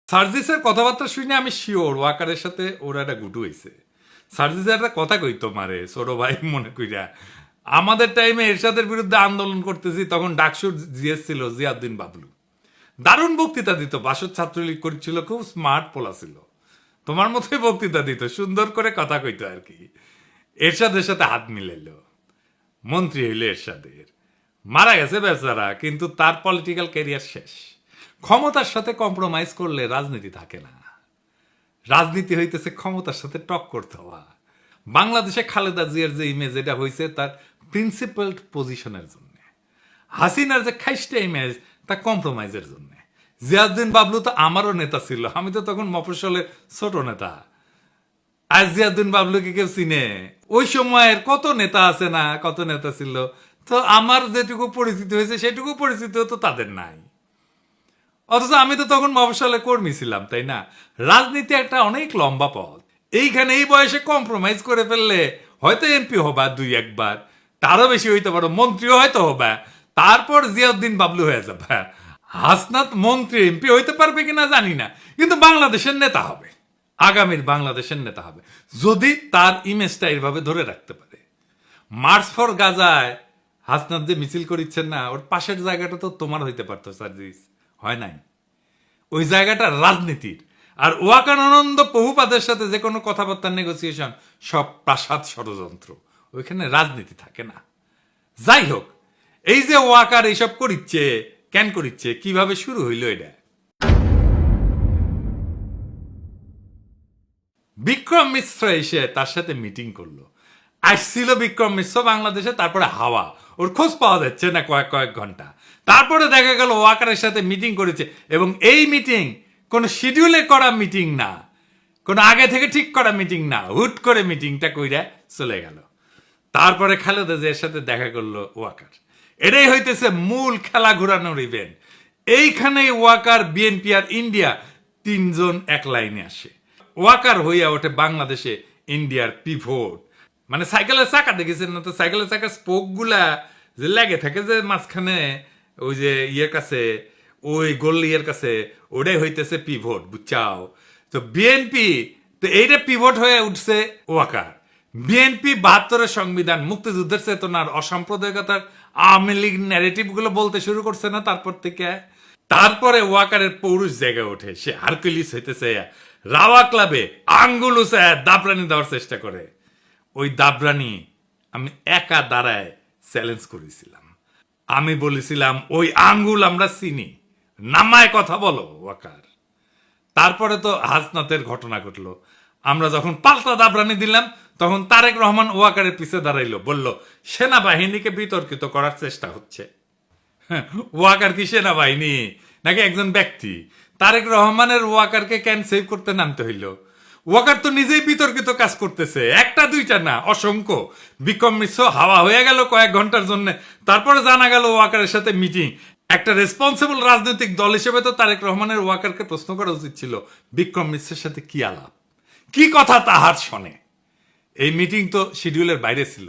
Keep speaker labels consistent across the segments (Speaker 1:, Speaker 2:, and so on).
Speaker 1: সার্জিসের কথাবার্তা শুনে আমি শিওর ওয়াকারের সাথে ওরা একটা গুটু হয়েছে। সার্জিসের একটা কথা কইতো মারে ছোট ভাই মনে কইরা, আমাদের টাইমে এরশাদের বিরুদ্ধে আন্দোলন করতেছি তখন ডাকসুর জিএস ছিল জিয়াউদ্দিন বাবলু, দারুণ বক্তৃতা দিত, বাসদ ছাত্রলীগ করছিল, খুব স্মার্ট পোলা ছিল, তোমার মতোই বক্তৃতা দিত, সুন্দর করে কথা কইতো আর কি। এরশাদের সাথে হাত মিলাইল, মন্ত্রী হইল এরশাদের, মারা গেছে বেচারা, কিন্তু তার পলিটিক্যাল ক্যারিয়ার শেষ। ক্ষমতার সাথে কম্প্রোমাইজ করলে রাজনীতি থাকে না, রাজনীতি হইতেছে ক্ষমতার সাথে টক করতে হওয়া। বাংলাদেশে খালেদা জিয়ার যে ইমেজ এটা হয়েছে তার প্রিন্সিপাল পজিশনের জন্য, হাসিনার যে খাইস্টা ইমেজ তা কম্প্রোমাইজের জন্য। জিয়াউদ্দিন বাবলু তো আমারও নেতা ছিল, আমি তো তখন মফস্বলের ছোট নেতা। আজ জিয়াউদ্দিন বাবলুকে কেউ চিনে? ওই সময়ের কত নেতা আছে না, কত নেতা ছিল, তো আমার যেটুকু পরিচিতি হয়েছে সেটুকু পরিচিত তো তাদের নাই। অথচ আমি তো তখন মফস্বলে কর্মী ছিলাম, তাই না? রাজনীতি একটা অনেক লম্বা পথ, এইখানে এই বয়সে কম্প্রোমাইজ করে ফেললে হয়তো এমপি হবা দুই একবার, তারও বেশি হইতে পারো, মন্ত্রীও হয়তো হবা, তারপর জিয়াউদ্দিন বাবলু হয়ে যাবে। হাসনাত মন্ত্রী এমপি হইতে পারবে কিনা জানি না, কিন্তু বাংলাদেশের নেতা হবে, আগামীর বাংলাদেশের নেতা হবে, যদি তার ইমেজটা এইভাবে ধরে রাখতে পারে। মার্চ ফর গাজায় হাসনাত যে মিছিল করিচ্ছেন না, ওর পাশের জায়গাটা তো তোমার হইতে পারতো সার্জিস, হয় নাই? ওই জায়গাটা রাজনীতির। আর ওয়াকার আনন্দ বহুপাদের সাথে যে কোনো কথাবার্তার নেগোসিয়েশন সব প্রাসাদ ষড়যন্ত্র, ওইখানে রাজনীতি থাকে না। যাই হোক, এই যে ওয়াকার এইসব করিচ্ছে, কেন করিচ্ছে, কিভাবে শুরু হইল এটা? বিক্রম মিশ্র এসে তার সাথে মিটিং করলো। আসছিল বিক্রম মিশ্র বাংলাদেশে, তারপরে হাওয়া, ওর খোঁজ পাওয়া যাচ্ছে না কয়েক কয়েক ঘন্টা। তারপরে দেখা গেল ওয়াকারের সাথে মিটিং করেছে, এবং এই মিটিং কোনো শিডিউলে করা মিটিং না, কোনো আগে থেকে ঠিক করা মিটিং না, হুট করে মিটিংটা কইরা চলে গেল। তারপরে খালেদা জিয়ার সাথে দেখা করলো ওয়াকার। এটাই হইতেছে মূল খেলা ঘোরানোর ইভেন্ট। এইখানেই ওয়াকার, বিএনপি আর ইন্ডিয়া তিনজন এক লাইনে আসে। ওয়াকার হইয়া ওঠে বাংলাদেশে ইন্ডিয়ার পিভট। মানে সাইকেলের চাকা দেখেছেন না তো, সাইকেলের চাকা স্পোক গুলা যে লেগে থাকে যে মাঝখানে, ওই যে ইয়ের কাছে, ওই গোল ইয়ের কাছে, ওটাই হইতেছে পিভট, বুঝছাও? তো বিএনপি তো এইটা পিভট হয়ে উঠছে ওয়াকার। বিএনপি 72-এর সংবিধান, মুক্তিযুদ্ধের চেতনার, অসাম্প্রদায়িকতার, আওয়ামী লীগ ন্যারেটিভ গুলো বলতে শুরু করছে না তারপর থেকে। তারপরে ওয়াকারের পৌরুষ জায়গা ওঠে, সে হারকুলিস হইতেছে, রাওয়া ক্লাবে আঙ্গুল উঁচায় দাবরানি দেওয়ার চেষ্টা করে। ওই দাবরানি আমি একা দাঁড়ায় চ্যালেঞ্জ করেছিলাম। আমি বলেছিলাম ওই আঙ্গুল আমরা চিনি, নামায় কথা বলো ওয়াকার। তারপরে তো হাসনাতের ঘটনা ঘটলো। আমরা যখন পাল্টা দাবরানি দিলাম, তখন তারেক রহমান ওয়াকারের পিছে দাঁড়াইলো, বলল সেনাবাহিনীকে বিতর্কিত করার চেষ্টা হচ্ছে। ওয়াকার কি সেনাবাহিনী নাকি একজন ব্যক্তি? তারেক রহমানের ওয়াকারকে কেন সেভ করতে নামতে হইল? ওয়াকার তো নিজেই বিতর্কিত কাজ করতেছে, একটা দুইটা না, অসংখ্য। বিক্রম মিশ্র হাওয়া হয়ে গেল কয়েক ঘন্টার জন্য, তারপরে জানা গেল ওয়াকারের সাথে মিটিং। একটা রেসপন্সিবল রাজনৈতিক দল হিসেবে তো তারেক রহমানের ওয়াকারকে প্রশ্ন করা উচিত ছিল, বিক্রম মিশ্রের সাথে কি আলাপ, কি কথা তাহার শোনে। এই মিটিং তো শিডিউলের বাইরে ছিল।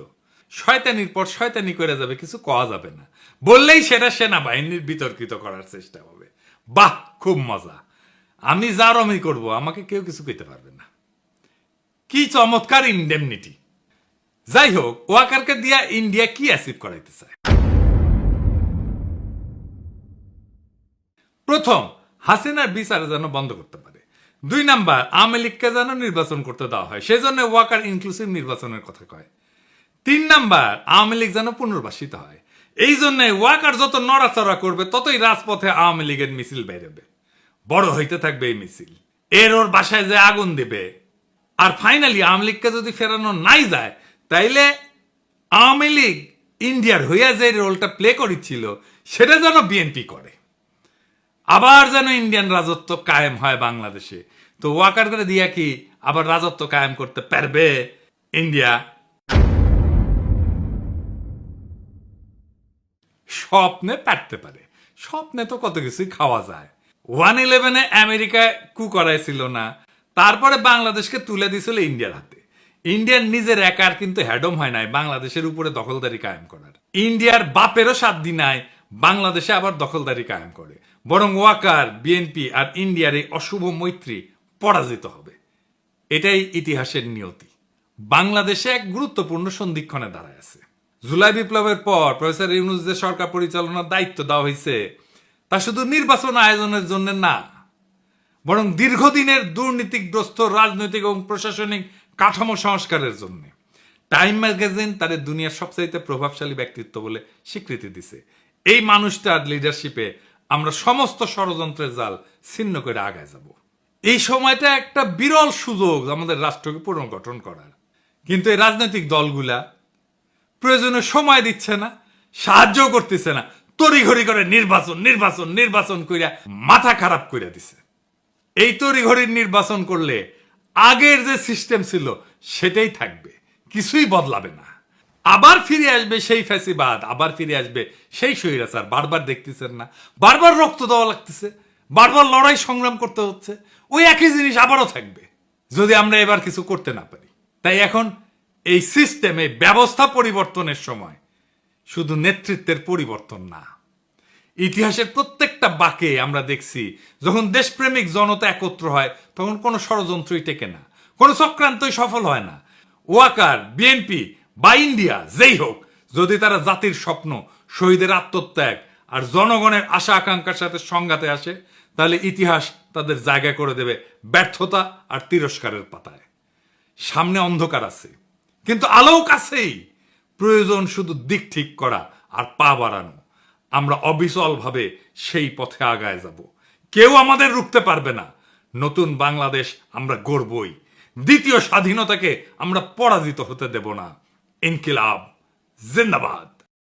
Speaker 1: শয়তানির পর শয়তানি করে যাবে, কিছু কওয়া যাবে না, বললেই সেটা সেনাবাহিনীর বিতর্কিত করার চেষ্টা হবে। বাহ, খুব মজা, আমি যার আমি করবো, আমাকে কেউ কিছু কইতে পারবে না। কি চমৎকার ইনডেমনিটি! যাই হোক, ওয়াকারকে দিয়া ইন্ডিয়া কি অ্যাচিভ করাইতে চায়? প্রথম, হাসিনার বিচার যেন বন্ধ করতে পারে। 2 নাম্বার, আওয়ামী লীগকে যেন নির্বাচন করতে দেওয়া হয়, সেজন্য ওয়াকার ইনক্লুসিভ নির্বাচনের কথা কয়। 3 নাম্বার, আওয়ামী লীগ যেন পুনর্বাসিত হয়। এই জন্য ওয়াকার যত নড়াচড়া করবে, ততই রাজপথে আওয়ামী লীগের মিছিল বেরোবে, বড় হইতে থাকবে এই মিছিল, এর ওর বাসায় যে আগুন দেবে। আর ফাইনালি আওয়ামী লীগকে যদি ফেরানো নাই যায়, তাইলে আওয়ামী লীগ ইন্ডিয়ার হইয়া যে রোলটা প্লে করেছিল, সেটা যেন বিএনপি করে, আবার যেন ইন্ডিয়ান রাজত্ব কায়েম হয় বাংলাদেশে। তো ওয়াকার করে দিয়া কি আবার রাজত্ব কায়েম করতে পারবে ইন্ডিয়া? স্বপ্নে পারতে পারে, স্বপ্নে তো কত কিছুই খাওয়া যায়। 1/11 আমেরিকায় কু করাইছিল না, তারপরে বাংলাদেশকে তুলে দিছিল ইন্ডিয়ার হাতে। ইন্ডিয়ার নিজের একার কিন্তু হ্যাডম হয় নাই বাংলাদেশের উপরে দখলদারি কায়েম করার। ইন্ডিয়ার বাপেরও সাধ্য নাই বাংলাদেশে আবার দখলদারি কায়েম করে। বরং ওয়াকার, বিএনপি আর ইন্ডিয়ার এই অশুভ মৈত্রী পরাজিত হবে। এটাই ইতিহাসের নিয়তি। বাংলাদেশে এক গুরুত্বপূর্ণ সন্ধিক্ষণে দাঁড়ায় আছে। জুলাই বিপ্লবের পর প্রফেসর ইউনূস যে সরকার পরিচালনার দায়িত্ব দেওয়া হয়েছে, তা শুধু নির্বাচন আয়োজনের জন্য না, বরং দীর্ঘদিনের দুর্নীতিগ্রস্ত রাজনৈতিক এবং প্রশাসনিক কাঠামো সংস্কারের জন্য। টাইম ম্যাগাজিন তার দুনিয়ার সবচাইতে প্রভাবশালী ব্যক্তিত্ব বলে স্বীকৃতি দিছে। এই মানুষটার লিডারশিপে আমরা সমস্ত ষড়যন্ত্রের জাল ছিন্ন করে আগায় যাব। এই সময়টা একটা বিরল সুযোগ আমাদের রাষ্ট্রকে পুনর্গঠন করার। কিন্তু এই রাজনৈতিক দলগুলা প্রয়োজনে সময় দিচ্ছে না, সাহায্য করতেছে না, তড়িঘড়ি করে নির্বাচন নির্বাচন নির্বাচন কইরা মাথা খারাপ কইরা দিছে। এই তড়িঘড়ির নির্বাচন করলে আগের যে সিস্টেম ছিল সেটাই থাকবে, কিছুই বদলাবে না। আবার ফিরে আসবে সেই ফ্যাসিবাদ, আবার ফিরে আসবে সেই স্বৈরাচার। বারবার দেখতেছেন না, বারবার রক্ত দেওয়া লাগতেছে, বারবার লড়াই সংগ্রাম করতে হচ্ছে, ওই একই জিনিস আবারও থাকবে যদি আমরা এবার কিছু করতে না পারি। তাই এখন এই সিস্টেমে ব্যবস্থা পরিবর্তনের সময়, শুধু নেতৃত্বের পরিবর্তন না। ইতিহাসের প্রত্যেকটা বাঁকে আমরা দেখছি, যখন দেশপ্রেমিক জনতা একত্র হয় তখন কোনো ষড়যন্ত্রই টেকে না, কোনো চক্রান্তই সফল হয় না। ওয়াকার, বিএনপি বা ইন্ডিয়া যেই হোক, যদি তারা জাতির স্বপ্ন, শহীদের আত্মত্যাগ আর জনগণের আশা আকাঙ্ক্ষার সাথে সংঘাতে আসে, তাহলে ইতিহাস তাদের জায়গা করে দেবে ব্যর্থতা আর তিরস্কারের পাতায়। সামনে অন্ধকার আছে, কিন্তু আলোও কাছেই। প্রয়োজন শুধু দিক ঠিক করা আর পা বাড়ানো। আমরা অবিচলভাবে সেই পথে আগায় যাব, কেউ আমাদের রুখতে পারবে না। নতুন বাংলাদেশ আমরা গড়বই, দ্বিতীয় স্বাধীনতাকে আমরা পরাজিত হতে দেব না। ইনকিলাব জিন্দাবাদ।